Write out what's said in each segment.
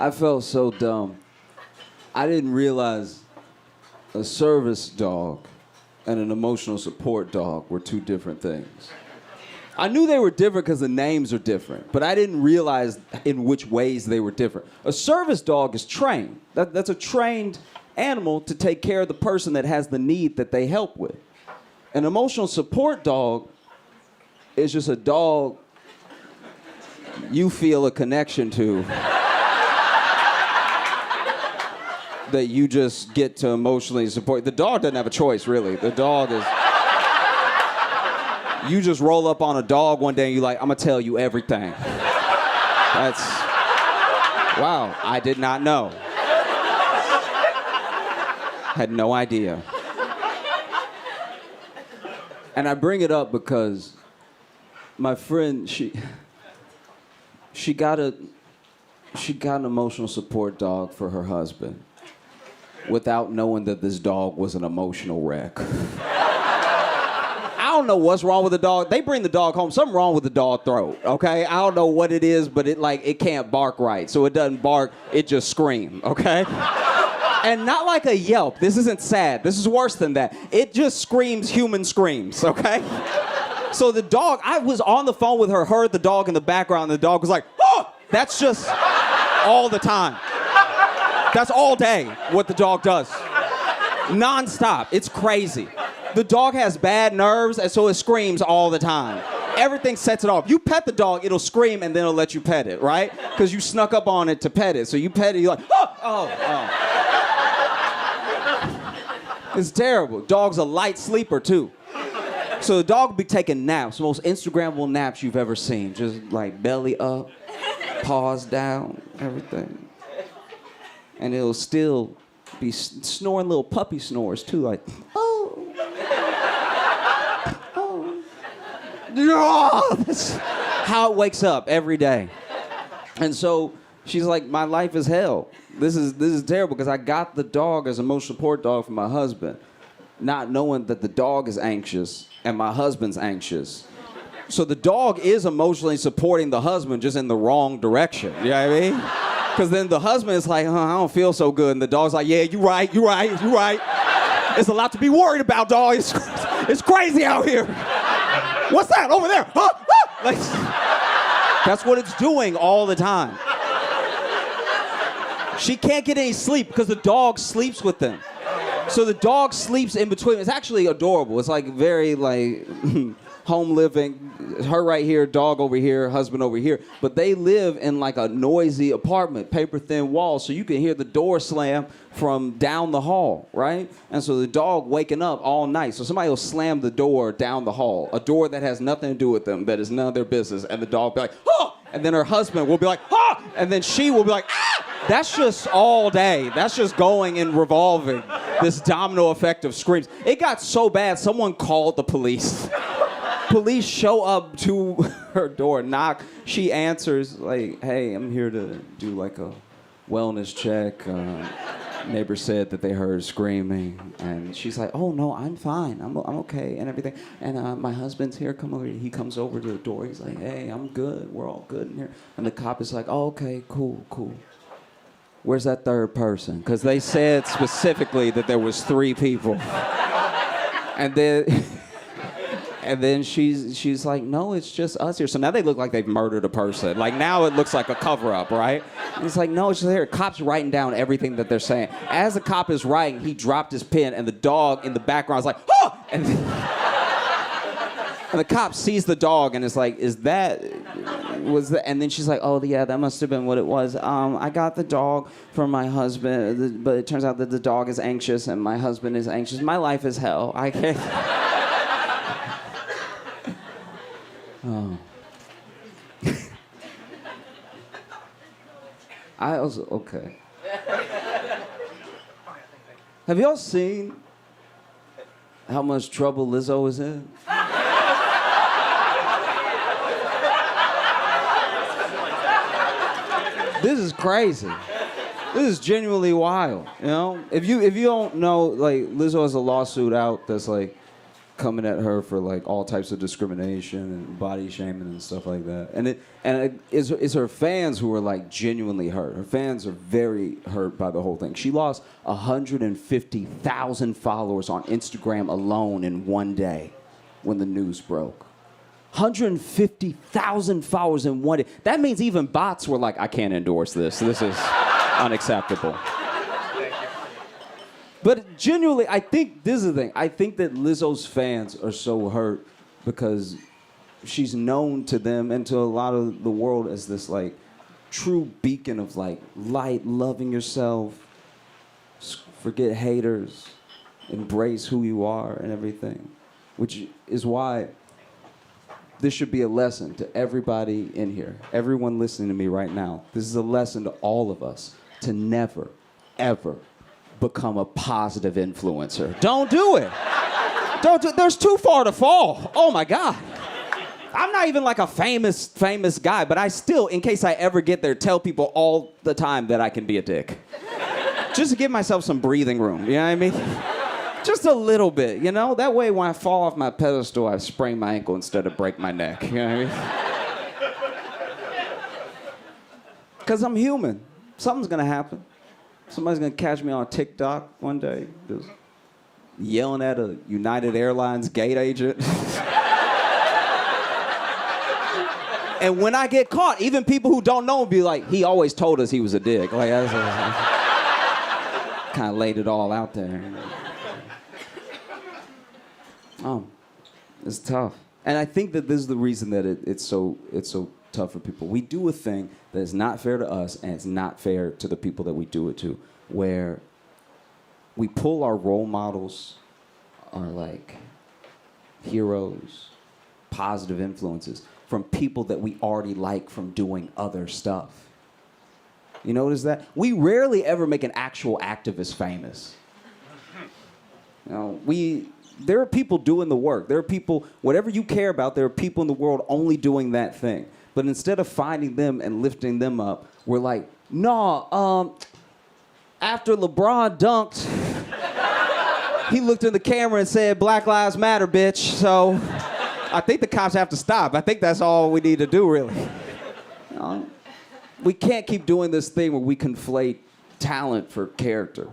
I felt so dumb. I didn't realize a service dog and an emotional support dog were two different things. I knew they were different because the names are different, but I didn't realize in which ways they were different. A service dog is trained. That's a trained animal to take care of the person that has the need that they help with. An emotional support dog is just a dog you feel a connection to that you just get to emotionally support. The dog doesn't have a choice, really. The dog is... You just roll up on a dog one day and you're like, I'm gonna tell you everything. That's... Wow, I did not know. Had no idea. And I bring it up because my friend, she got an emotional support dog for her husband without knowing that this dog was an emotional wreck. I don't know what's wrong with the dog. They bring the dog home. Something wrong with the dog throat, okay? I don't know what it is, but it can't bark right. So it doesn't bark, it just screams, okay? And not like a yelp. This isn't sad. This is worse than that. It just screams human screams, okay? So the dog, I was on the phone with her, heard the dog in the background, and the dog was like, oh! That's just all the time. That's all day what the dog does. Non-stop. It's crazy. The dog has bad nerves, and so it screams all the time. Everything sets it off. You pet the dog, it'll scream, and then it'll let you pet it, right? Because you snuck up on it to pet it. So you pet it, you're like, oh. It's terrible. Dog's a light sleeper, too. So the dog will be taking naps, the most Instagrammable naps you've ever seen. Just like belly up, paws down, everything. And it'll still be snoring little puppy snores, too, like, oh. That's how it wakes up every day. And so she's like, my life is hell. This is terrible because I got the dog as an emotional support dog for my husband, not knowing that the dog is anxious and my husband's anxious. So the dog is emotionally supporting the husband just in the wrong direction. You know what I mean? Because then the husband is like, I don't feel so good. And the dog's like, yeah, you're right. There's a lot to be worried about, dog. It's crazy out here. What's that over there? Huh? Like, that's what it's doing all the time. She can't get any sleep because the dog sleeps with them. So the dog sleeps in between. It's actually adorable. It's like very like home living. Her right here, dog over here, husband over here. But they live in like a noisy apartment, paper thin walls, so you can hear the door slam from down the hall, right? And so the dog waking up all night. So somebody will slam the door down the hall, a door that has nothing to do with them, that is none of their business, and the dog will be like, oh! And then her husband will be like, oh! And then she will be like, ah! That's just all day. That's just going and revolving, this domino effect of screams. It got so bad, someone called the police. Police show up to her door, knock. She answers like, hey, I'm here to do like a wellness check. Neighbor said that they heard screaming. And she's like, oh, no, I'm fine. I'm okay and everything. And my husband's here. Come over here. He comes over to the door. He's like, hey, I'm good. We're all good in here. And the cop is like, oh, okay, cool. Where's that third person? Because they said specifically that there was 3 people. And then she's like, no, it's just us here. So now they look like they've murdered a person. Like now it looks like a cover-up, right? And it's like, no, it's just here. Cop's writing down everything that they're saying. As the cop is writing, he dropped his pen, and the dog in the background is like, oh! And the cop sees the dog and is like, and then she's like, oh, yeah, that must have been what it was. I got the dog from my husband, but it turns out that the dog is anxious and my husband is anxious. My life is hell. I can't. Oh. Okay. Have y'all seen how much trouble Lizzo is in? This is crazy. This is genuinely wild, you know? If you don't know, like, Lizzo has a lawsuit out that's like coming at her for like all types of discrimination and body shaming and stuff like that. And it's her fans who are like genuinely hurt. Her fans are very hurt by the whole thing. She lost 150,000 followers on Instagram alone in one day when the news broke. 150,000 followers in one day. That means even bots were like, I can't endorse this. This is unacceptable. But genuinely, I think this is the thing. I think that Lizzo's fans are so hurt because she's known to them and to a lot of the world as this like true beacon of like light, loving yourself, forget haters, embrace who you are and everything. Which is why this should be a lesson to everybody in here, everyone listening to me right now. This is a lesson to all of us to never, ever become a positive influencer. Don't do it. Don't do, there's too far to fall. Oh my God. I'm not even like a famous guy, but I still, in case I ever get there, tell people all the time that I can be a dick. Just to give myself some breathing room, you know what I mean? Just a little bit, you know? That way when I fall off my pedestal, I sprain my ankle instead of break my neck, you know what I mean? Because I'm human. Something's gonna happen. Somebody's gonna catch me on TikTok one day, just yelling at a United Airlines gate agent. And when I get caught, even people who don't know will be like, he always told us he was a dick. Like, I kind of laid it all out there. It's tough. And I think that this is the reason that it's so tough for people. We do a thing that is not fair to us and it's not fair to the people that we do it to, where we pull our role models, our like heroes, positive influences from people that we already like from doing other stuff. You notice that? We rarely ever make an actual activist famous. You know, there are people doing the work. There are people, whatever you care about, there are people in the world only doing that thing. But instead of finding them and lifting them up, we're like, no, after LeBron dunked, he looked in the camera and said, Black Lives Matter, bitch. So I think the cops have to stop. I think that's all we need to do, really. You know, we can't keep doing this thing where we conflate talent for character.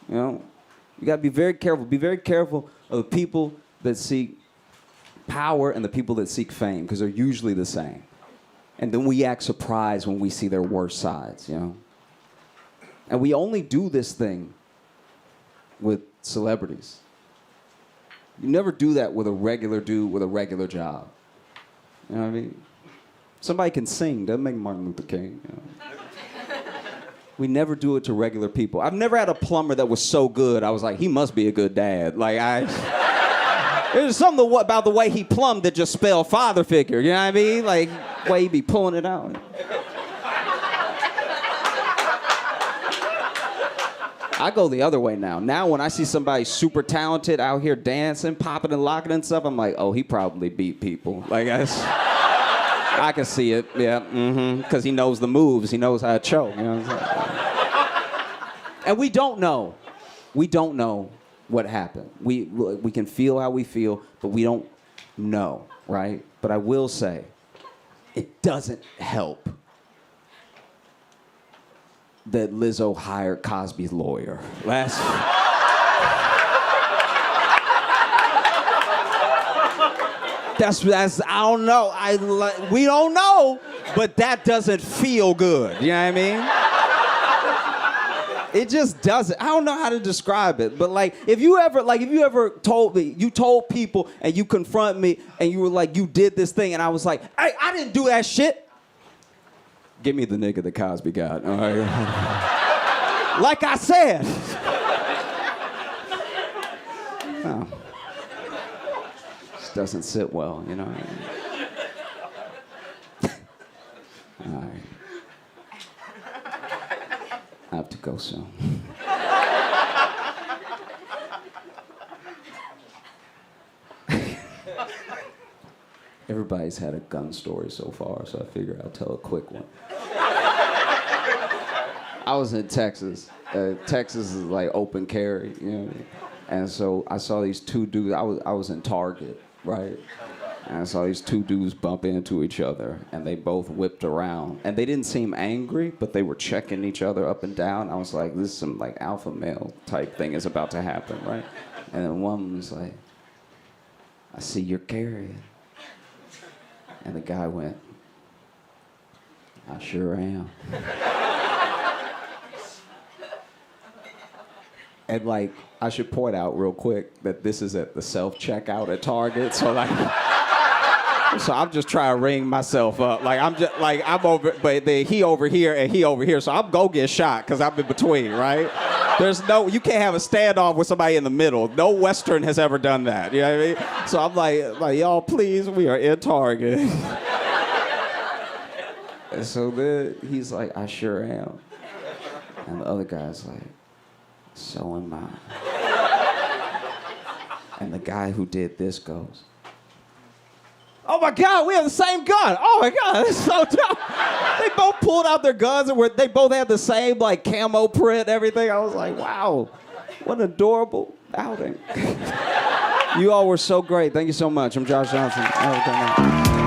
You know? You gotta be very careful. Be very careful of the people that seek power and the people that seek fame, because they're usually the same. And then we act surprised when we see their worst sides, you know? And we only do this thing with celebrities. You never do that with a regular dude with a regular job. You know what I mean? Somebody can sing, doesn't make Martin Luther King, you know? We never do it to regular people. I've never had a plumber that was so good, I was like, he must be a good dad. Like, there's something about the way he plumbed that just spelled father figure, you know what I mean? Like, the way he be pulling it out. I go the other way now. Now when I see somebody super talented out here dancing, popping and locking and stuff, I'm like, oh, he probably beat people. Like, I can see it, yeah, because he knows the moves, he knows how to choke, you know what I'm saying? And we don't know. We don't know what happened. We can feel how we feel, but we don't know, right? But I will say, it doesn't help that Lizzo hired Cosby's lawyer. That's I don't know. We don't know, but that doesn't feel good. You know what I mean? It just doesn't. I don't know how to describe it, but like, if you ever told me, you told people and you confront me and you were like, you did this thing, and I was like, hey, I didn't do that shit. Give me the nigga that Cosby got. All right. Like I said. Oh. Just doesn't sit well, you know what I mean? All right. I have to go soon. Everybody's had a gun story so far, so I figure I'll tell a quick one. I was in Texas. Texas is like open carry, you know what I mean? And so I saw these two dudes. I was in Target, right? And I saw these two dudes bump into each other, and they both whipped around. And they didn't seem angry, but they were checking each other up and down. I was like, this is some like alpha male type thing is about to happen, right? And then one was like, I see you're carrying. And the guy went, I sure am. And like, I should point out real quick that this is at the self-checkout at Target, so like, so I'm just trying to ring myself up. Like I'm over, but he over here and he over here, so I'm gonna get shot because I'm in between, right? You can't have a standoff with somebody in the middle. No Western has ever done that, you know what I mean? So I'm like, y'all please, we are in Target. And so then he's like, I sure am. And the other guy's like, so am I. And the guy who did this goes, oh my God, we have the same gun. Oh my God, that's so dope. They both pulled out their guns and they both had the same like camo print, everything. I was like, wow, what an adorable outing. You all were so great. Thank you so much. I'm Josh Johnson. Have a good night.